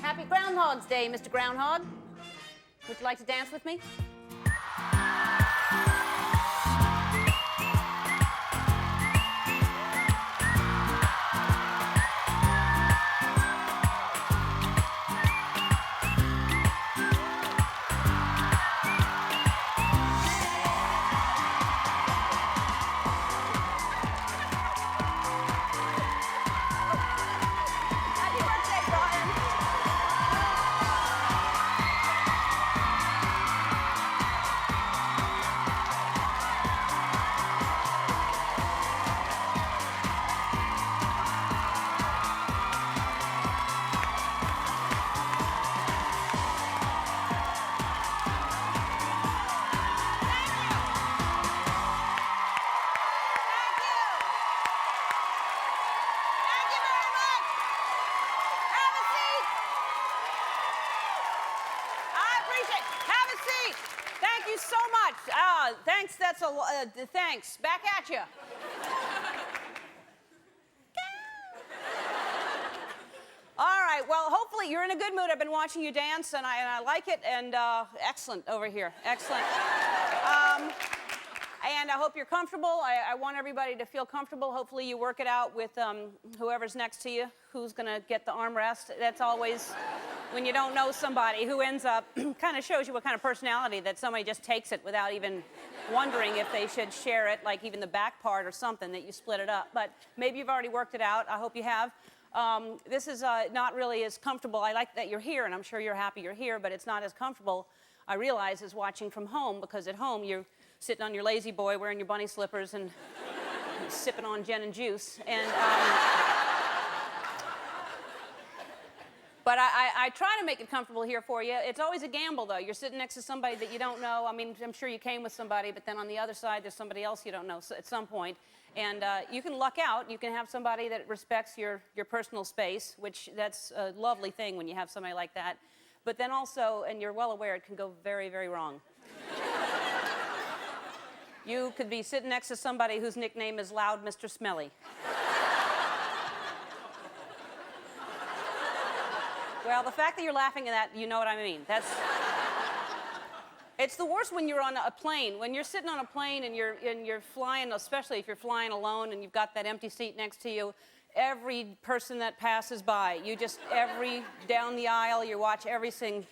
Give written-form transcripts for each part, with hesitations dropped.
Happy Groundhog's Day, Mr. Groundhog. Would you like to dance with me? Thanks, that's a thanks. Back at you. All right, well, hopefully you're in a good mood. I've been watching you dance, and I like it, and excellent over here, excellent. And I hope you're comfortable. I want everybody to feel comfortable. Hopefully you work it out with whoever's next to you, who's going to get the armrest. That's always, when you don't know somebody who ends up, kind of shows you what kind of personality that somebody just takes it without even wondering if they should share it, like even the back part or something, that you split it up. But maybe you've already worked it out. I hope you have. This is not really as comfortable. I like that you're here, and I'm sure you're happy you're here, but it's not as comfortable, I realize, as watching from home, because at home you're sitting on your lazy boy wearing your bunny slippers and sipping on gin and juice. And but I try to make it comfortable here for you. It's always a gamble, though. You're sitting next to somebody that you don't know. I mean, I'm sure you came with somebody, but then on the other side, there's somebody else you don't know at some point. And you can luck out. You can have somebody that respects your personal space, which that's a lovely thing when you have somebody like that. But then also, and you're well aware, it can go very, very wrong. You could be sitting next to somebody whose nickname is Loud Mr. Smelly. Well, the fact that you're laughing at that, you know what I mean. It's the worst when you're on a plane. When you're sitting on a plane and you're flying, especially if you're flying alone and you've got that empty seat next to you, every person that passes by, down the aisle, you watch everything.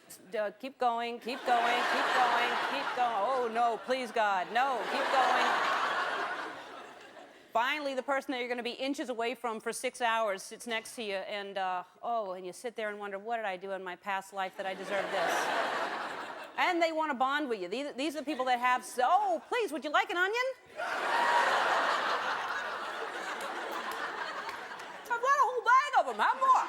Keep going, keep going, keep going, keep going. Oh, no, please, God, no, keep going. Finally, the person that you're going to be inches away from for 6 hours sits next to you, and and you sit there and wonder, what did I do in my past life that I deserve this? And they want to bond with you. These are the people that have, oh, please, would you like an onion? I've got a whole bag of them. Have more.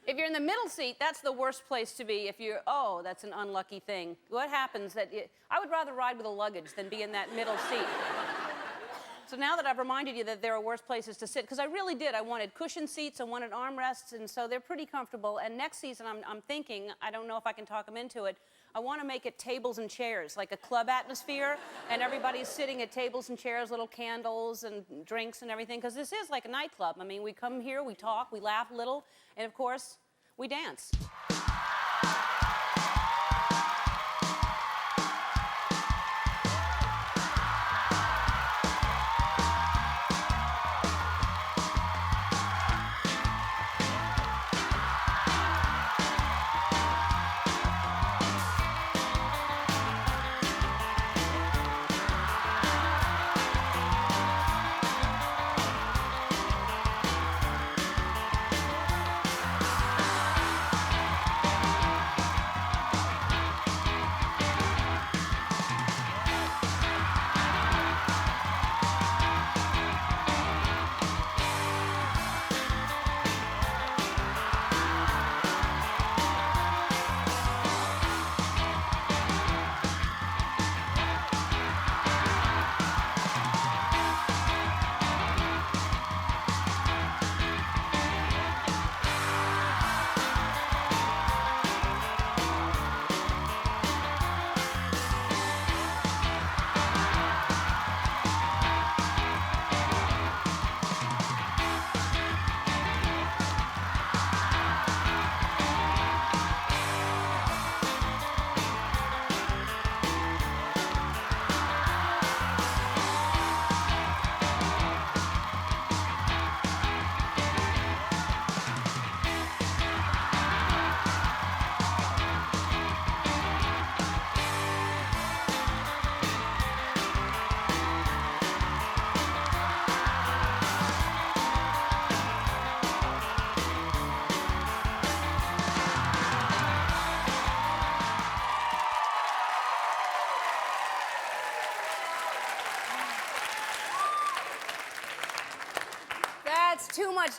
If you're in the middle seat, that's the worst place to be. If you're, that's an unlucky thing. What happens I would rather ride with a luggage than be in that middle seat. So now that I've reminded you that there are worse places to sit, because I really did. I wanted cushion seats, I wanted armrests, and so they're pretty comfortable. And next season, I'm thinking, I don't know if I can talk them into it, I want to make it tables and chairs, like a club atmosphere, and everybody's sitting at tables and chairs, little candles and drinks and everything, because this is like a nightclub. I mean, we come here, we talk, we laugh a little, and of course, we dance.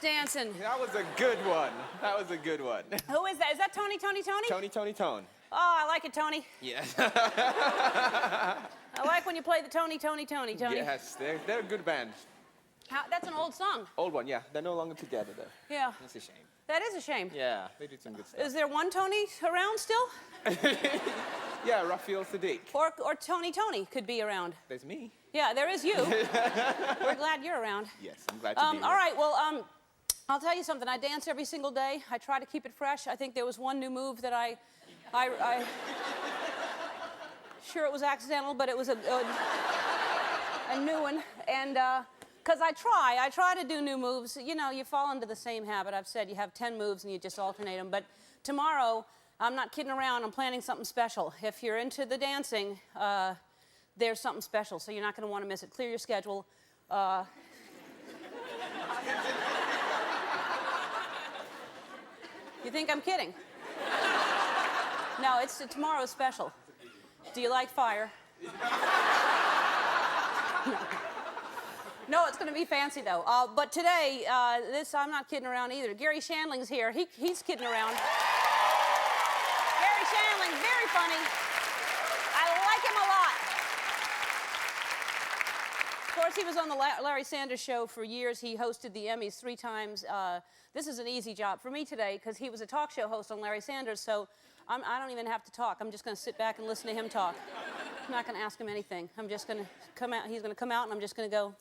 dancing. That was a good one. That was a good one. Who is that? Is that Tony? Tone. Oh, I like it, Tony. Yes. I like when you play the Tony. Yes, they're a good band. That's an old song. Old one, yeah. They're no longer together, though. Yeah. That's a shame. That is a shame. Yeah, they did some good stuff. Is there one Tony around still? Yeah, Raphael Sadiq. Or Tony could be around. There's me. Yeah, there is you. We're glad you're around. Yes, I'm glad to be here. All right, well, I'll tell you something. I dance every single day. I try to keep it fresh. I think there was one new move that I sure it was accidental, but it was a new one. And because I try to do new moves. You know, you fall into the same habit. I've said you have 10 moves and you just alternate them. But tomorrow, I'm not kidding around. I'm planning something special. If you're into the dancing, there's something special, so you're not going to want to miss it. Clear your schedule. You think I'm kidding? No, tomorrow's special. Do you like fire? No, it's going to be fancy, though. But today, I'm not kidding around either. Garry Shandling's here. He's kidding around. Garry Shandling, very funny. I like him a lot. Of course, he was on the Larry Sanders Show for years. He hosted the Emmys 3 times. This is an easy job for me today because he was a talk show host on Larry Sanders, so I don't even have to talk. I'm just going to sit back and listen to him talk. I'm not going to ask him anything. I'm just going to come out. He's going to come out, and I'm just going to go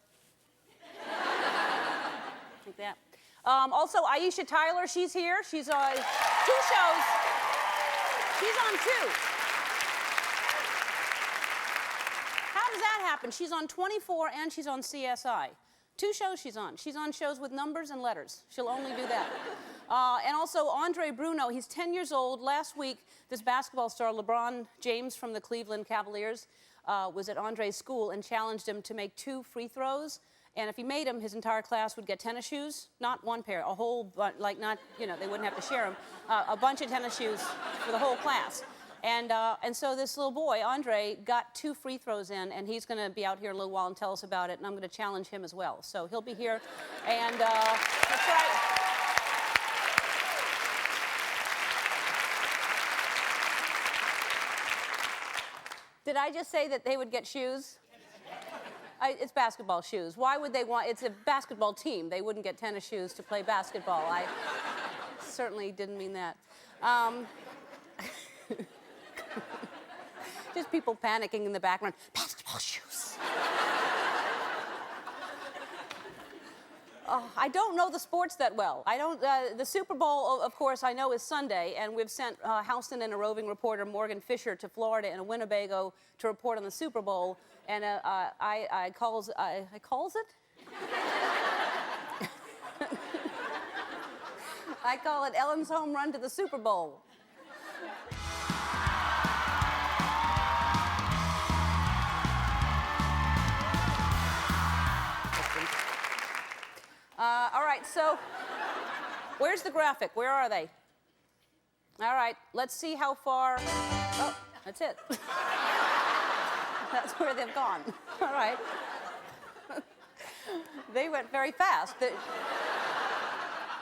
like that. Also, Aisha Tyler, she's here. She's on 2 shows. She's on 2. How does that happen? She's on 24 and she's on CSI. 2 shows she's on. She's on shows with numbers and letters. She'll only do that. And also, Andre Bruno, he's 10 years old. Last week, this basketball star, LeBron James from the Cleveland Cavaliers, was at Andre's school and challenged him to make 2 free throws. And if he made them, his entire class would get tennis shoes. Not 1 pair, a whole bunch, like not, you know, they wouldn't have to share them. A bunch of tennis shoes for the whole class. And so this little boy, Andre, got 2 free throws in, and he's going to be out here a little while and tell us about it, and I'm going to challenge him as well. So he'll be here, and that's right. Did I just say that they would get shoes? It's basketball shoes. Why would they want... It's a basketball team. They wouldn't get tennis shoes to play basketball. I certainly didn't mean that. Just people panicking in the background. Basketball shoes. I don't know the sports that well. I don't. The Super Bowl, of course, I know is Sunday, and we've sent Houston and a roving reporter, Morgan Fisher, to Florida and Winnebago to report on the Super Bowl. And I calls it. I call it Ellen's home run to the Super Bowl. All right, so where's the graphic? Where are they? All right, let's see how far. Oh, that's it. That's where they've gone. All right. They went very fast.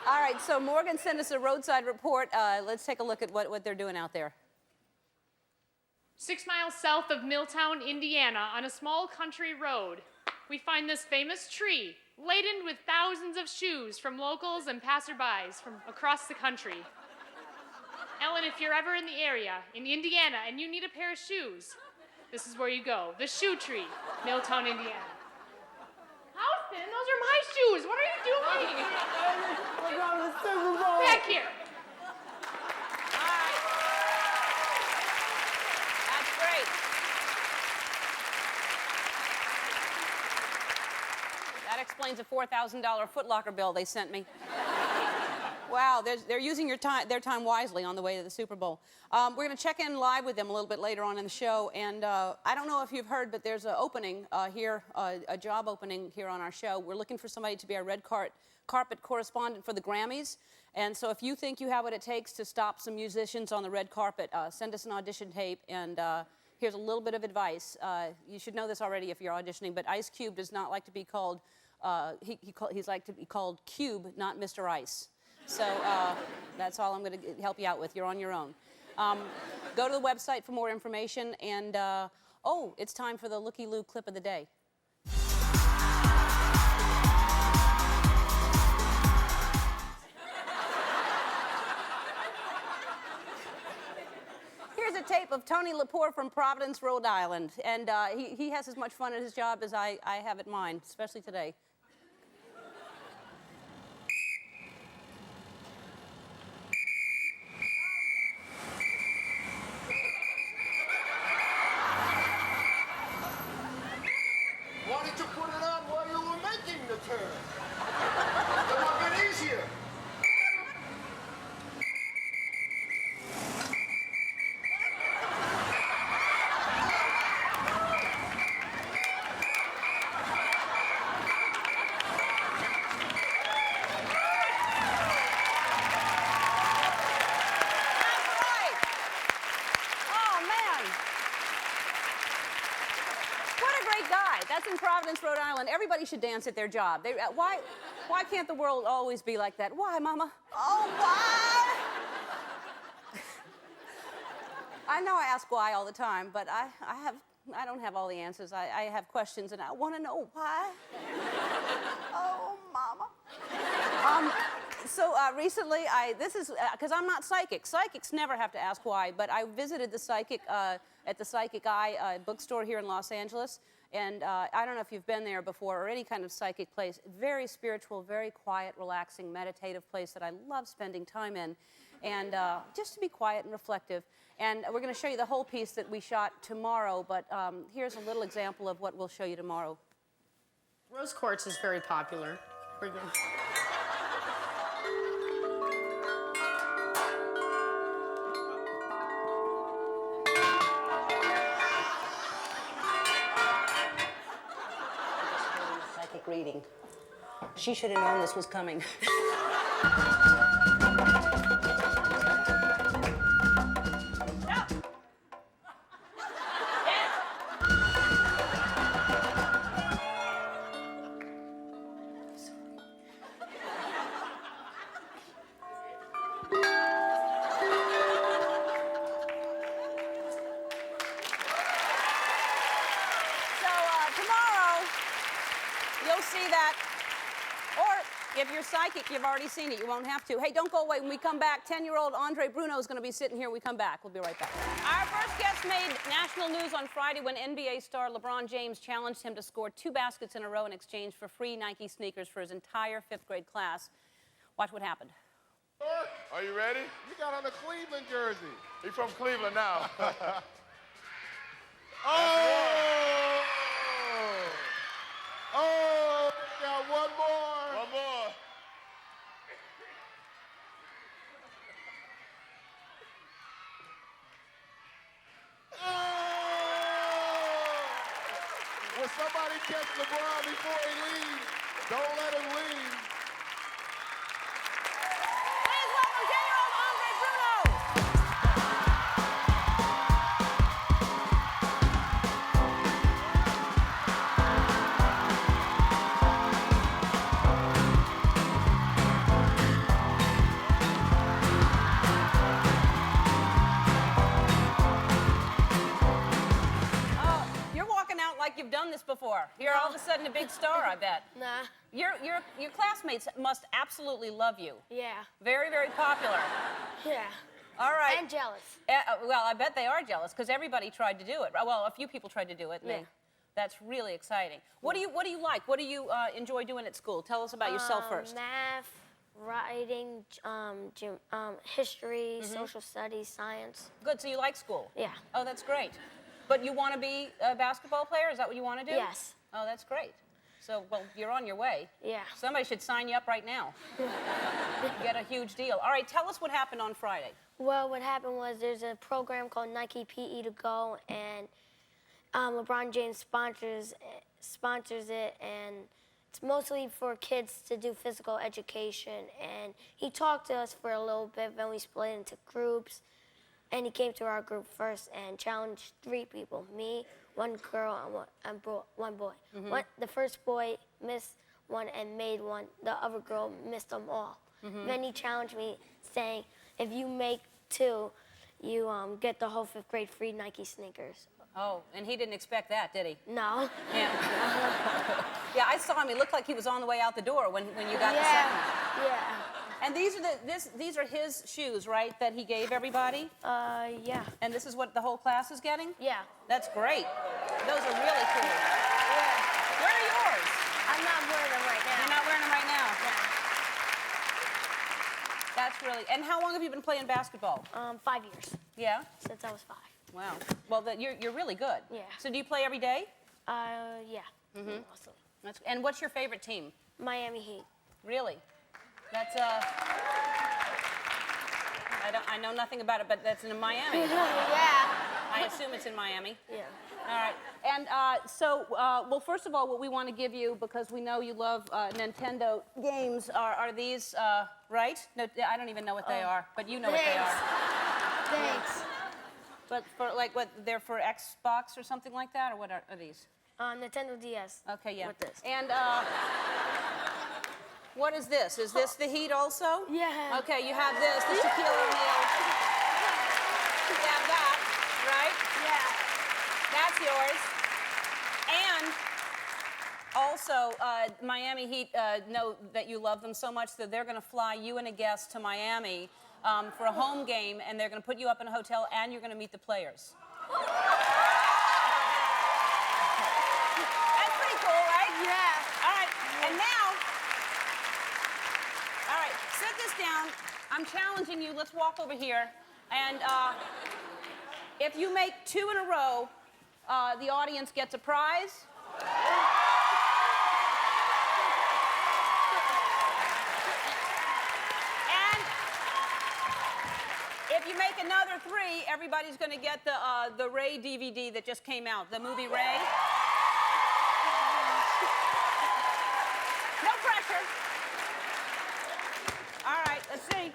All right, so Morgan sent us a roadside report. Let's take a look at what they're doing out there. 6 miles south of Milltown, Indiana, on a small country road, we find this famous tree laden with thousands of shoes from locals and passerbys from across the country. Ellen, if you're ever in the area, in Indiana, and you need a pair of shoes, this is where you go. The Shoe Tree, Milltown, Indiana. Houston, those are my shoes. What are you doing? We're going to the Super Bowl. Back here. That's great. That explains a $4,000 Foot Locker bill they sent me. Wow, they're using their time wisely on the way to the Super Bowl. We're going to check in live with them a little bit later on in the show, and I don't know if you've heard, but there's an opening here, a job opening here on our show. We're looking for somebody to be our red carpet correspondent for the Grammys, and so if you think you have what it takes to stop some musicians on the red carpet, send us an audition tape, and here's a little bit of advice. You should know this already if you're auditioning, but Ice Cube does not like to be called he's like to be called Cube, not Mr. Ice. So that's all I'm going to help you out with. You're on your own. Go to the website for more information. And, oh, it's time for the Looky Loo clip of the day. Here's a tape of Tony Lepore from Providence, Rhode Island. And he has as much fun at his job as I have at mine, especially today. Why did you put it on while you were making the turn? It would have been easier. That's in Providence, Rhode Island. Everybody should dance at their job. Why can't the world always be like that? Why, Mama? Oh, why? I know I ask why all the time, but I don't have all the answers. I have questions, and I want to know why. Oh, Mama. So recently, this is because I'm not psychic. Psychics never have to ask why, but I visited the psychic at the Psychic Eye bookstore here in Los Angeles. And I don't know if you've been there before or any kind of psychic place. Very spiritual, very quiet, relaxing, meditative place that I love spending time in. And just to be quiet and reflective. And we're going to show you the whole piece that we shot tomorrow, but here's a little example of what we'll show you tomorrow. Rose quartz is very popular. We're going reading. She should have known this was coming. You'll see that. Or if you're psychic, you've already seen it. You won't have to. Hey, don't go away. When we come back, 10-year-old Andre Bruno is going to be sitting here when we come back. We'll be right back. Our first guest made national news on Friday when NBA star LeBron James challenged him to score 2 baskets in a row in exchange for free Nike sneakers for his entire 5th grade class. Watch what happened. Are you ready? You got on a Cleveland jersey. He's from Cleveland now. Oh! Oh, we got one more. One more. Oh! Will somebody catch LeBron before he leaves? Don't let him leave. Please welcome 10-year-old Andre Bruno. Like you've done this before. You're all of a sudden a big star, I bet. Nah. Your classmates must absolutely love you. Yeah. Very, very popular. Yeah. All right. And jealous. Well, I bet they are jealous because everybody tried to do it. Well, a few people tried to do it. And that's really exciting. What do you like? What do you enjoy doing at school? Tell us about yourself first. Math, writing, history, social studies, science. Good. So you like school? Yeah. Oh, that's great. But you want to be a basketball player? Is that what you want to do? Yes. Oh, that's great. So, well, you're on your way. Yeah. Somebody should sign you up right now. Get a huge deal. All right, tell us what happened on Friday. Well, what happened was there's a program called Nike PE to Go, and LeBron James sponsors it, and it's mostly for kids to do physical education. And he talked to us for a little bit, then we split into groups. And he came to our group first and challenged 3 people, me, 1 girl, and one boy. The first boy missed one and made one. The other girl missed them all. Then he challenged me, saying, if you make 2, you get the whole 5th grade free Nike sneakers. Oh, and he didn't expect that, did he? No. Yeah. Yeah, I saw him. He looked like he was on the way out the door when you got the Yeah. second. Yeah. And these are his shoes, right, that he gave everybody? Yeah. And this is what the whole class is getting? Yeah. That's great. Those are really cool. Yeah. Where are yours? I'm not wearing them right now. You're not wearing them right now? Yeah. That's really... And how long have you been playing basketball? 5 years, Yeah? since I was 5. Wow. Well, you're really good. Yeah. So do you play every day? Yeah. Mostly. And what's your favorite team? Miami Heat. Really? That's I know nothing about it, but that's in Miami. Yeah. I assume it's in Miami. Yeah. All right. And well, first of all, what we want to give you, because we know you love Nintendo games, are these, right? No, I don't even know what they are, but you know what they are. Thanks. But for, like, what, they're for Xbox or something like that, or what are these? Nintendo DS. Okay, yeah. With this. And what is this? Is this the Heat also? Yeah. Okay, you have this, the Shaquille O'Neal. You have that, right? Yeah. That's yours. And also, Miami Heat know that you love them so much that they're going to fly you and a guest to Miami for a home game, and they're going to put you up in a hotel, and you're going to meet the players. That's pretty cool, right? Yeah. All right, and now, all right, sit this down. I'm challenging you. Let's walk over here. And if you make 2 in a row, the audience gets a prize. And if you make another 3, everybody's going to get the Ray DVD that just came out, the movie Ray. No pressure. All right, let's see.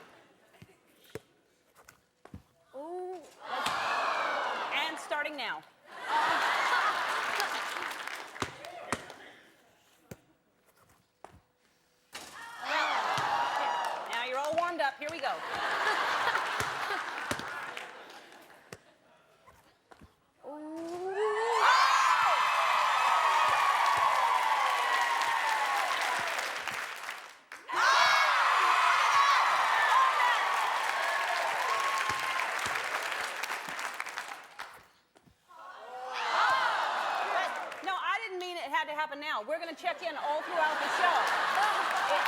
Ooh. And starting now. Now you're all warmed up. Here we go. No, I didn't mean it had to happen now. We're going to check in all throughout the show.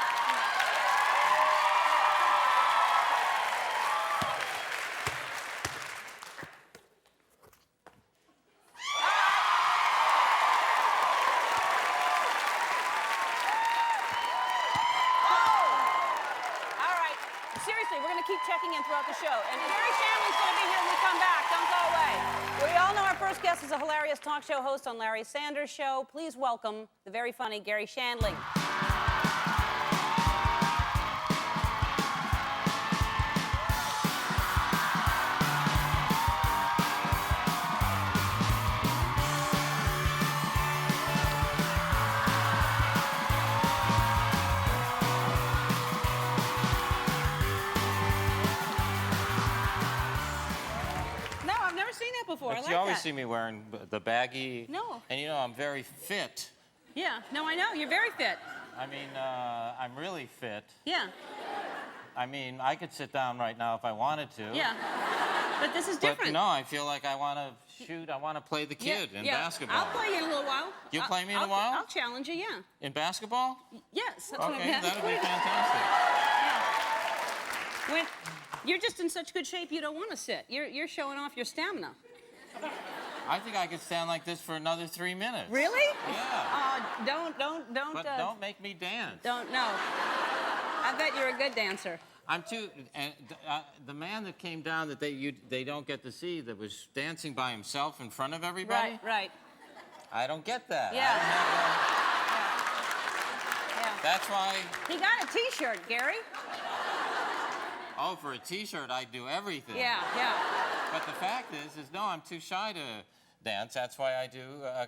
All right. Seriously, we're going to keep checking in throughout the show. And Garry Shandling's going to be here when we come back. Don't go away. We all know our first guest is a hilarious talk show host on Larry Sanders Show. Please welcome the very funny Garry Shandling. No, I've never seen that before. I But like you always that. see me wearing the baggy. No. And you know, I'm very fit. Yeah, no, I know. You're very fit. I mean, I'm really fit. Yeah, I mean, I could sit down right now if I wanted to. yeah. But this is But different. no, I feel like I want to shoot. I want to play the kid in basketball. I'll play you in a little while. You'll I'll- play me in a I'll- while? I'll challenge you, yeah. In basketball? Yes, that's what Okay, I'm that'd be fantastic. Yeah. When you're just in such good shape, you don't want to sit. You're showing off your stamina. I think I could stand like this for another 3 minutes. Really? Yeah. Don't. But don't make me dance. Don't. No. I bet you're a good dancer. I'm too. And the man that came down that they don't get to see, that was dancing by himself in front of everybody. Right. Right. I don't get that. Yeah. I don't have Yeah. that's why. He got a T-shirt, Gary. Oh, for a T-shirt, I do everything. Yeah. Yeah. But the fact is no, I'm too shy to dance. That's why I do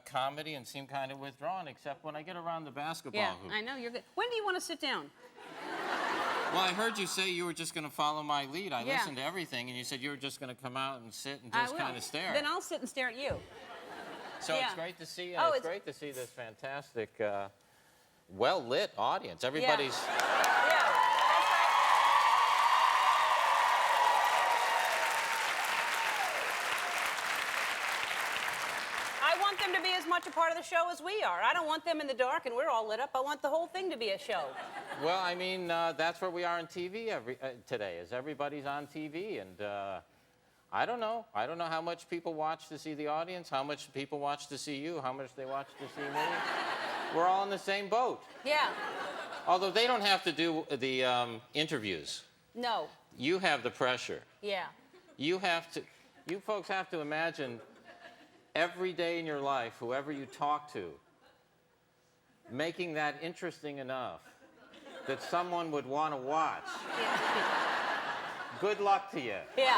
comedy and seem kind of withdrawn, except when I get around the basketball Yeah, hoop. I know you're good. When do you want to sit down? Well, I heard you say you were just going to follow my lead. I Yeah. listened to everything, and you said you were just going to come out and sit and I just will. kind of stare. Then I'll sit and stare at you. So Yeah. it's great to see, Oh, it's it's- great to see this fantastic, well-lit audience. Everybody's. Yeah. I want them to be as much a part of the show as we are. I don't want them in the dark and we're all lit up. I want the whole thing to be a show. Well, I mean, that's where we are on TV today, is everybody's on TV, and I don't know. I don't know how much people watch to see the audience, how much people watch to see you, how much they watch to see me. We're all in the same boat. Yeah. Although they don't have to do the interviews. No. You have the pressure. Yeah. You folks have to imagine every day in your life, whoever you talk to, making that interesting enough that someone would want to watch. Good luck to you. Yeah.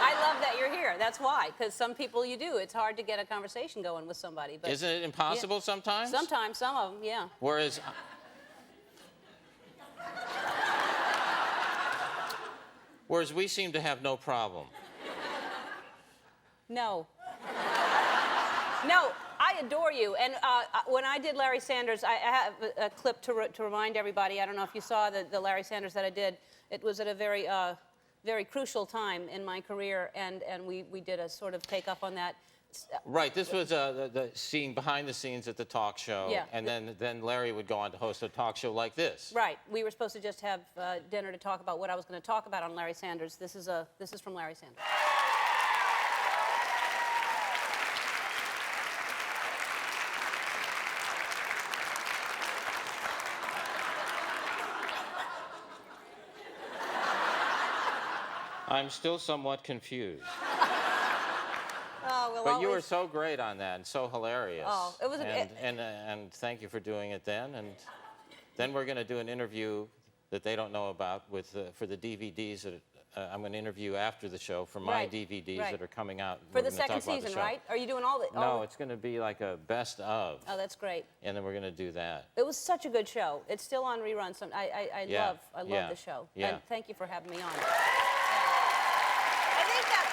I love that you're here. That's why. Because some people you do. It's hard to get a conversation going with somebody. But Isn't it impossible sometimes? sometimes, some of them, yeah. Whereas we seem to have no problem. No. No, I adore you. And when I did Larry Sanders, I have a clip to remind everybody. I don't know if you saw the Larry Sanders that I did. It was at a very, very crucial time in my career, and we did a sort of take up on that. Right, this was the scene behind the scenes at the talk show. Yeah. And then Larry would go on to host a talk show like this. Right. We were supposed to just have dinner to talk about what I was going to talk about on Larry Sanders. This is from Larry Sanders. I'm still somewhat confused. Oh, well, But you were always- so great on that and so hilarious. Oh, it was a- and thank you for doing it then. And then we're going to do an interview that they don't know about for the DVDs that I'm going to interview after the show for my Right, DVDs right. that are coming out. For We're the gonna talk second about the season, show. right? Are you doing all the... No, it's going to be like a best of. Oh, that's great. And then we're going to do that. It was such a good show. It's still on reruns. I Yeah, love yeah, the show. yeah. And thank you for having me on. I think that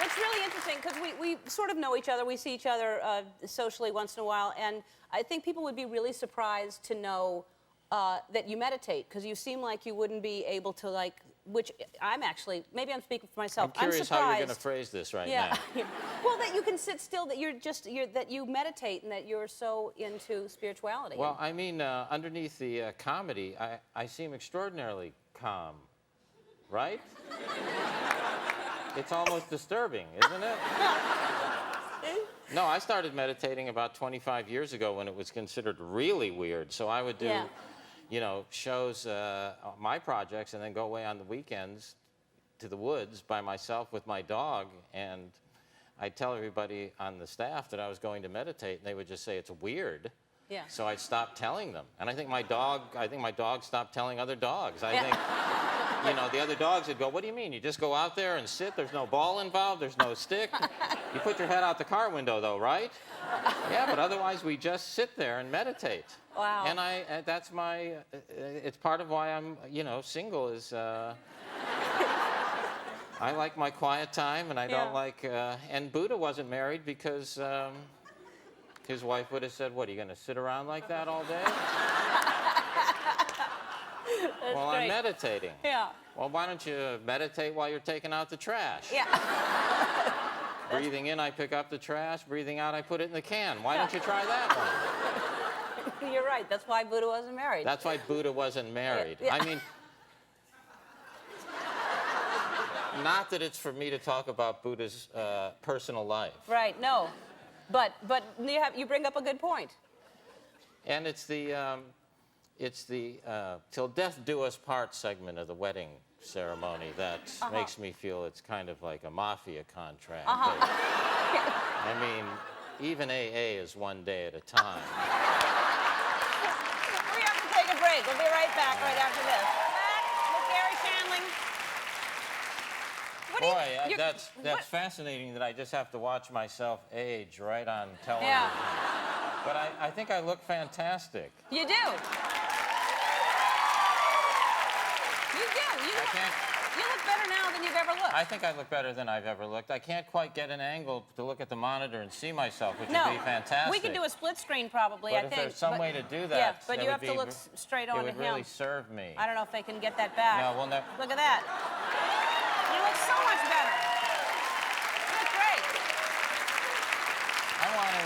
what's really interesting, because we sort of know each other. We see each other socially once in a while, and I think people would be really surprised to know that you meditate, because you seem like you wouldn't be able to, like, which I'm actually, maybe I'm speaking for myself. I'm curious how surprised. you're going to phrase this right Yeah. now. Well, that you can sit still, that that you meditate, and that you're so into spirituality. Well, I mean, underneath the comedy, I seem extraordinarily calm, right? It's almost disturbing, isn't it? No, I started meditating about 25 years ago when it was considered really weird. So I would do, Yeah. you know, shows, my projects, and then go away on the weekends to the woods by myself with my dog, and I'd tell everybody on the staff that I was going to meditate, and they would just say it's weird. Yeah. So I'd stop telling them, and I think my dog stopped telling other dogs. I think, you know, the other dogs would go, "What do you mean? You just go out there and sit? There's no ball involved. There's no stick. You put your head out the car window, though, right?" Yeah, but otherwise we just sit there and meditate. Wow. And that's my. It's part of why I'm, you know, single. Is I like my quiet time, and I Yeah. don't like. And Buddha wasn't married because. His wife would have said, "What, are you going to sit around like that all day?" Well, I'm great. meditating. Yeah. Well, why don't you meditate while you're taking out the trash? Yeah. Breathing in, I pick up the trash. Breathing out, I put it in the can. Why don't you try that one? You're right. That's why Buddha wasn't married. That's why Buddha wasn't married. Yeah. I mean, not that it's for me to talk about Buddha's personal life. Right. No. But you bring up a good point. And it's the till death do us part segment of the wedding ceremony that makes me feel it's kind of like a mafia contract. I mean, even AA is one day at a time. We have to take a break. We'll be right back right after this. Back with Garry Shandling. What Boy, You're- that's what- fascinating that I just have to watch myself age right on television. Yeah. But I think I look fantastic. You do. You do. You look better now than you've ever looked. I think I look better than I've ever looked. I can't quite get an angle to look at the monitor and see myself, which no, would be fantastic. we can do a split screen probably, but I if think. there's some way to do that, Yeah, but that you would have to be look straight on to him. It would really serve me. I don't know if they can get that back. No, well, no. Look at that. You look so much better. You look great. I want to,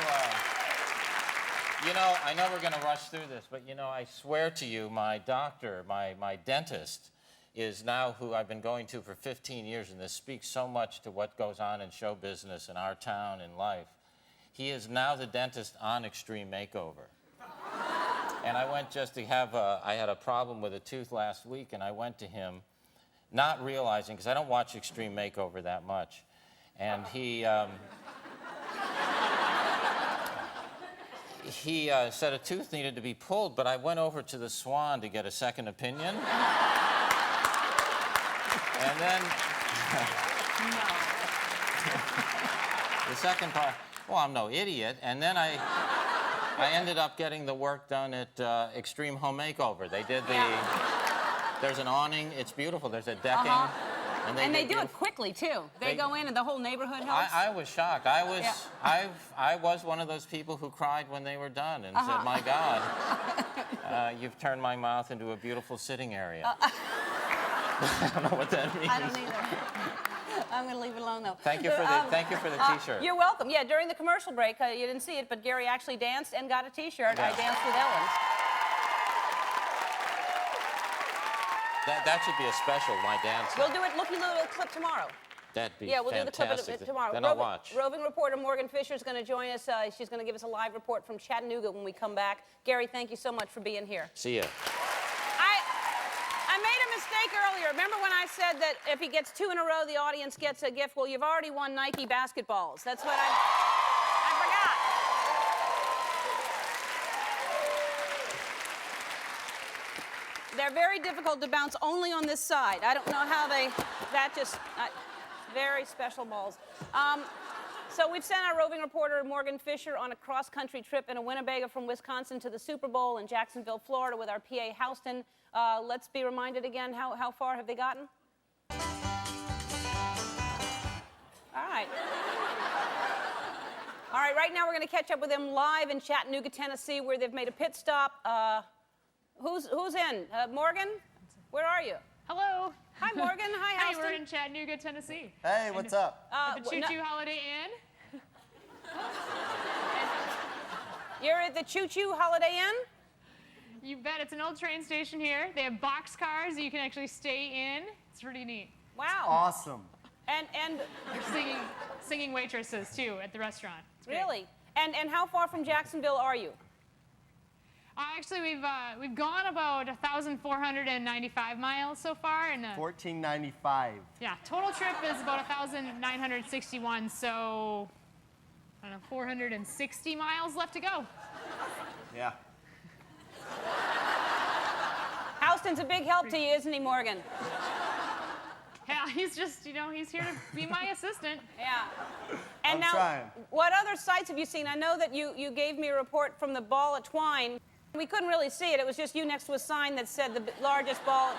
you know, I know we're going to rush through this, but, you know, I swear to you, my doctor, my dentist, is now who I've been going to for 15 years, and this speaks so much to what goes on in show business in our town and life. He is now the dentist on Extreme Makeover. And I went just to have I had a problem with a tooth last week, and I went to him, not realizing, because I don't watch Extreme Makeover that much, and he said a tooth needed to be pulled, but I went over to the Swan to get a second opinion. And then the second part, well, I'm no idiot. And then I ended up getting the work done at Extreme Home Makeover. They did there's an awning, it's beautiful. There's a decking. And they do it quickly, too. They go in and the whole neighborhood helps. I was shocked. I was one of those people who cried when they were done and said, my God, you've turned my mouth into a beautiful sitting area. I don't know what that means. I don't either. I'm going to leave it alone, though. Thank you for the T-shirt. You're welcome. Yeah, during the commercial break, you didn't see it, but Gary actually danced and got a T-shirt. Yeah. I danced with Ellen's. That should be a special, my dance. We'll do it. Look, little clip tomorrow. That'd be Yeah, we'll do the clip fantastic. tomorrow. Then I'll watch. Roving reporter Morgan Fisher is going to join us. She's going to give us a live report from Chattanooga when we come back. Gary, thank you so much for being here. See ya. I made a mistake earlier. Remember when I said that if he gets 2 in a row, the audience gets a gift? Well, you've already won Nike basketballs. That's what I forgot. They're very difficult to bounce only on this side. I don't know how very special balls. So we've sent our roving reporter Morgan Fisher on a cross-country trip in a Winnebago from Wisconsin to the Super Bowl in Jacksonville, Florida with our PA Houston. Let's be reminded again, how far have they gotten? All right. All right, right now we're going to catch up with them live in Chattanooga, Tennessee, where they've made a pit stop. Who's in? Morgan? Where are you? Hello. Hi, Morgan. Hi, Hi, Houston. we're in Chattanooga, Tennessee. Hey, what's up? At the Choo Choo Holiday Inn. You're at the Choo Choo Holiday Inn? You bet. It's an old train station here. They have box cars that you can actually stay in. It's pretty neat. Wow. Awesome. And They're singing waitresses, too, at the restaurant. It's great. really? And how far from Jacksonville are you? Actually, we've gone about 1,495 miles so far, and 1495. yeah, total trip is about 1,961. So I don't know, 460 miles left to go. Yeah. Houston's a big help to you, isn't he, Morgan? Yeah, he's just, he's here to be my assistant. Yeah. And I'm now, trying. what other sites have you seen? I know that you gave me a report from the ball at Twine. We couldn't really see it. It was just you next to a sign that said the largest ball.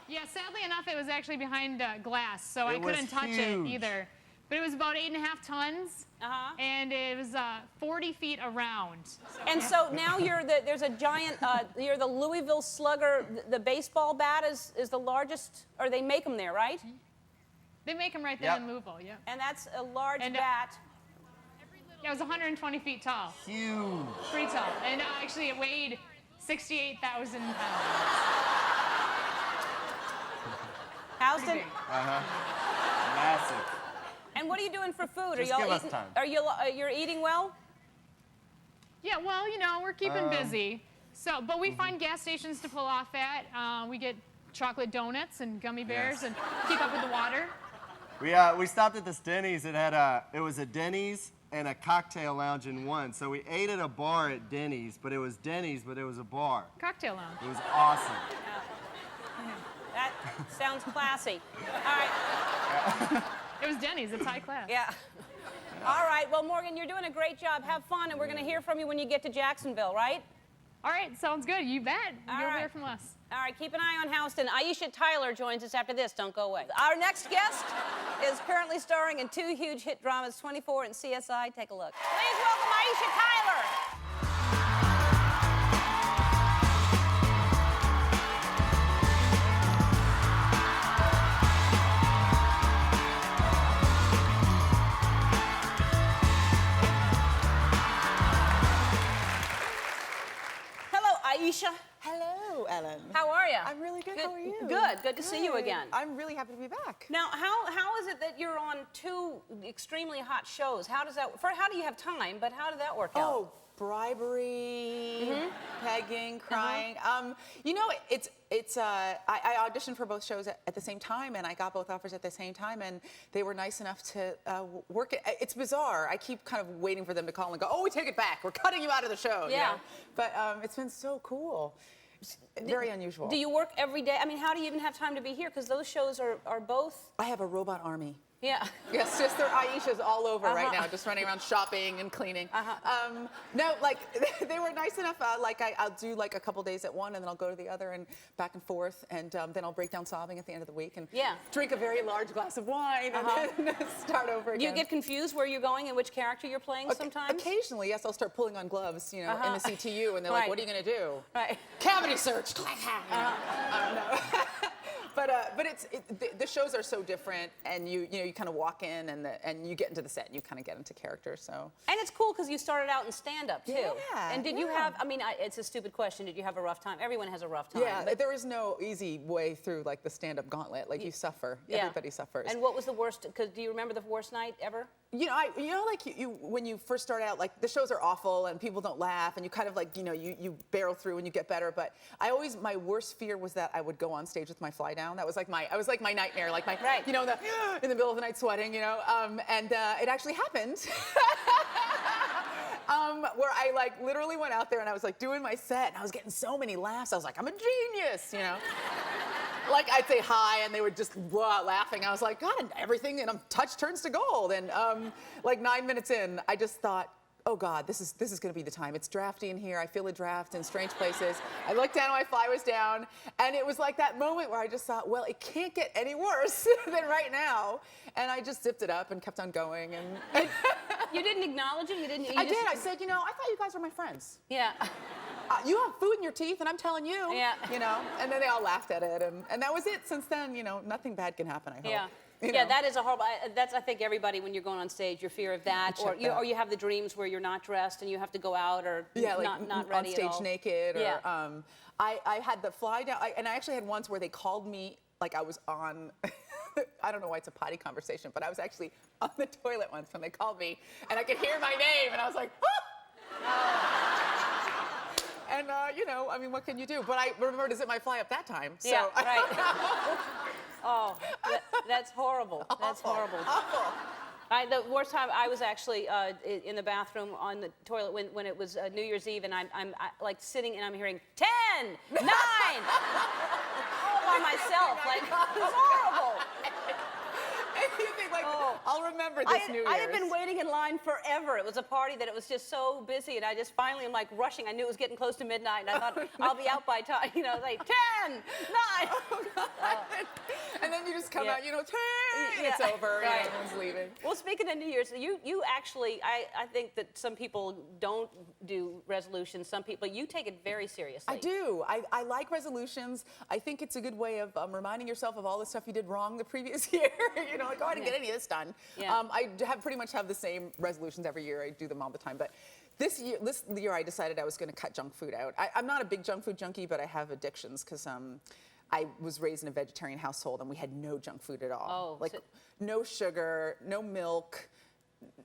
Yeah, sadly enough, it was actually behind glass, so I It was couldn't touch it huge. either. But it was about 8.5 tons, and it was 40 feet around. And so now there's a giant, you're the Louisville Slugger, the baseball bat is the largest, or they make them there, right? They make them right there Yep. in Louisville, yeah. And that's a large And, bat. Yeah, it was 120 feet tall. Huge. Pretty tall. And actually, it weighed 68,000 pounds. Houston, Pretty big. Massive. and what are you doing for food? Just are y'all give us eating? time. Are you're eating well? Yeah, well, we're keeping busy. So, but we find gas stations to pull off at. We get chocolate donuts and gummy bears and keep up with the water. We stopped at this Denny's. It was a Denny's and a cocktail lounge in one. So we ate at a bar at Denny's, but it was Denny's, but it was a bar. Cocktail lounge. It was awesome. Sounds classy. All right. It was Denny's. It's high class. Yeah. All right. Well, Morgan, you're doing a great job. Have fun, and we're going to hear from you when you get to Jacksonville, right? All right, sounds good. You bet. All You'll right. hear from us. All right, keep an eye on Houston. Aisha Tyler joins us after this. Don't go away. Our next guest is currently starring in 2 huge hit dramas, 24 and CSI. Take a look. Please welcome Aisha Tyler. Hello, Aisha. Hello, Ellen. How are you? I'm really good. How are you? Good. Good to see you again. I'm really happy to be back. Now, how is it that you're on 2 extremely hot shows? How does that? How do you have time? But how did that work out? Oh, bribery, pegging, crying. You know, I auditioned for both shows at the same time, and I got both offers at the same time, and they were nice enough to work it. It's bizarre. I keep kind of waiting for them to call and go, "Oh, we take it back. We're cutting you out of the show." Yeah. You know? But it's been so cool. It's very unusual. Do you work every day? I mean, how do you even have time to be here? Because those shows are both. I have a robot army. Yeah. Yes, just there are Aishas all over right now, just running around shopping and cleaning. No, like they were nice enough. I'll do like a couple days at one, and then I'll go to the other, and back and forth, and then I'll break down sobbing at the end of the week, and drink a very large glass of wine, and then start over again. Do you get confused where you're going and which character you're playing sometimes? Occasionally, yes. I'll start pulling on gloves, you know, in the CTU, and they're like, "What are you gonna do?" Right. Cavity search. No. But the shows are so different, and you kind of walk in and you get into the set and you kind of get into character. So. And it's cool because you started out in stand-up too. Yeah. And did you have? I mean, it's a stupid question. Did you have a rough time? Everyone has a rough time. Yeah. But there is no easy way through like the stand-up gauntlet. Like you suffer. Yeah. Everybody suffers. And what was the worst? Because do you remember the worst night ever? You know, like you when you first start out, like the shows are awful and people don't laugh, and you kind of like, you know, you barrel through and you get better. But my worst fear was that I would go on stage with my fly down. That was like my nightmare, like my, you know, in the middle of the night sweating, you know, and it actually happened. Where I like literally went out there and I was like doing my set and I was getting so many laughs. I was like, I'm a genius, you know. Like I'd say hi and they would just blow out laughing. I was like, God, and everything and touch turns to gold. And like 9 minutes in, I just thought, oh God, this is gonna be the time. It's drafty in here. I feel a draft in strange places. I looked down, my fly was down, and it was like that moment where I just thought, well, it can't get any worse than right now. And I just zipped it up and kept on going. And You didn't acknowledge it? You didn't? I did. I said, you know, I thought you guys were my friends. Yeah. You have food in your teeth, and I'm telling you. Yeah. You know, and then they all laughed at it, and that was it. Since then, you know, nothing bad can happen, I hope. Yeah. You Yeah, know. that is a horrible. That's I think everybody when you're going on stage, your fear of that, or you have the dreams where you're not dressed and you have to go out, or like not ready on stage at all. naked. Or, Yeah. I had the fly down, and I actually had once where they called me like I was on. I don't know why it's a potty conversation, but I was actually on the toilet once when they called me, and I could hear my name, and I was like, ah! And you know, I mean, what can you do? But I remember to zip my fly up that time. So. Yeah, right. Oh, that's horrible. That's Awful. horrible. Awful. The worst time I was actually in the bathroom on the toilet when it was New Year's Eve, and I'm like sitting and I'm hearing 10, 9, all by myself. Like, it's horrible. You think like, I'll remember this New Year's. I had been waiting in line forever. It was a party that it was just so busy, and I just finally am like rushing. I knew it was getting close to midnight, and I thought I'll be out by time, you know, like 10, 9. And then you just come out, you know, 10. Yeah. It's over. Right. And everyone's leaving. Well, speaking of New Year's, you actually, I think that some people don't do resolutions. Some people, you take it very seriously. I do. I like resolutions. I think it's a good way of reminding yourself of all the stuff you did wrong the previous year. You know, like, oh, I didn't get any of this done. Yeah. I pretty much have the same resolutions every year. I do them all the time. But this year I decided I was going to cut junk food out. I'm not a big junk food junkie, but I have addictions because I was raised in a vegetarian household and we had no junk food at all. Oh, like no sugar, no milk,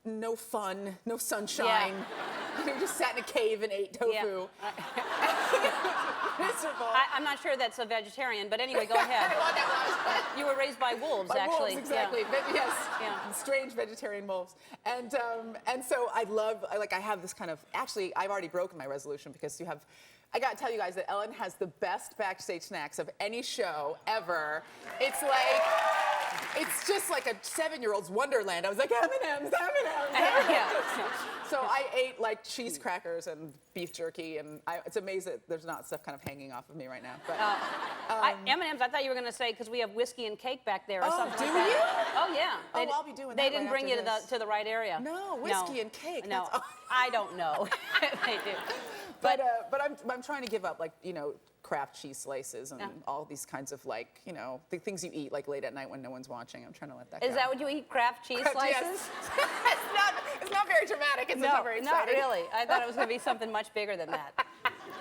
no fun, no sunshine. Yeah. You know, just sat in a cave and ate tofu. Yeah. Miserable. I'm not sure that's a vegetarian, but anyway, go ahead. You were raised by wolves, By actually. wolves, exactly. Yes. Yeah. Strange vegetarian wolves. And so I have this kind of, actually, I've already broken my resolution because I gotta tell you guys that Ellen has the best backstage snacks of any show ever. It's like, it's just like a 7-year-old's wonderland. I was like, M&M's, M&M's. Yeah. So I ate like cheese crackers and beef jerky, and it's amazing that there's not stuff kind of hanging off of me right now. But M&M's, I thought you were going to say because we have whiskey and cake back there or Oh, something do like that. you? Oh, yeah. Oh, well, I'll be doing that They right didn't bring after you this. to the right area. No, whiskey and cake. No, That's- I don't know. They do. But I'm trying to give up, like, you know, Kraft cheese slices and all these kinds of, like, you know, the things you eat like late at night when no one's watching. I'm trying to let that go. Is that what you eat, Kraft cheese slices? Yes. it's not very dramatic. It's not very not exciting. really. I thought it was going to be something much bigger than that.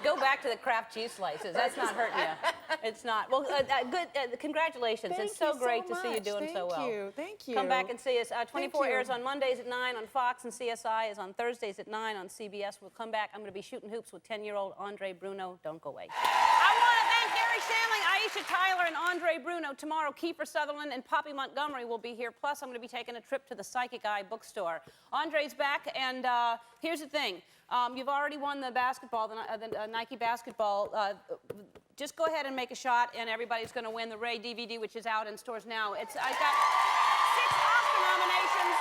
Go back to the Kraft cheese slices. That's not hurting you. It's not. Well, good. Congratulations. Thank It's so you great to so see you much. doing so well. Thank you. Thank you. Come back and see us. 24 you. airs on Mondays at 9 on Fox, and CSI is on Thursdays at 9 on CBS. We'll come back. I'm going to be shooting hoops with 10-year-old Andre Bruno. Don't go away. I want to thank Garry Shandling, Aisha Tyler, and Andre Bruno. Tomorrow, Kiefer Sutherland and Poppy Montgomery will be here. Plus, I'm going to be taking a trip to the Psychic Eye bookstore. Andre's back, and here's the thing. You've already won the basketball, the Nike basketball. Just go ahead and make a shot, and everybody's going to win the Ray DVD, which is out in stores now. I got 6 Oscar nominations.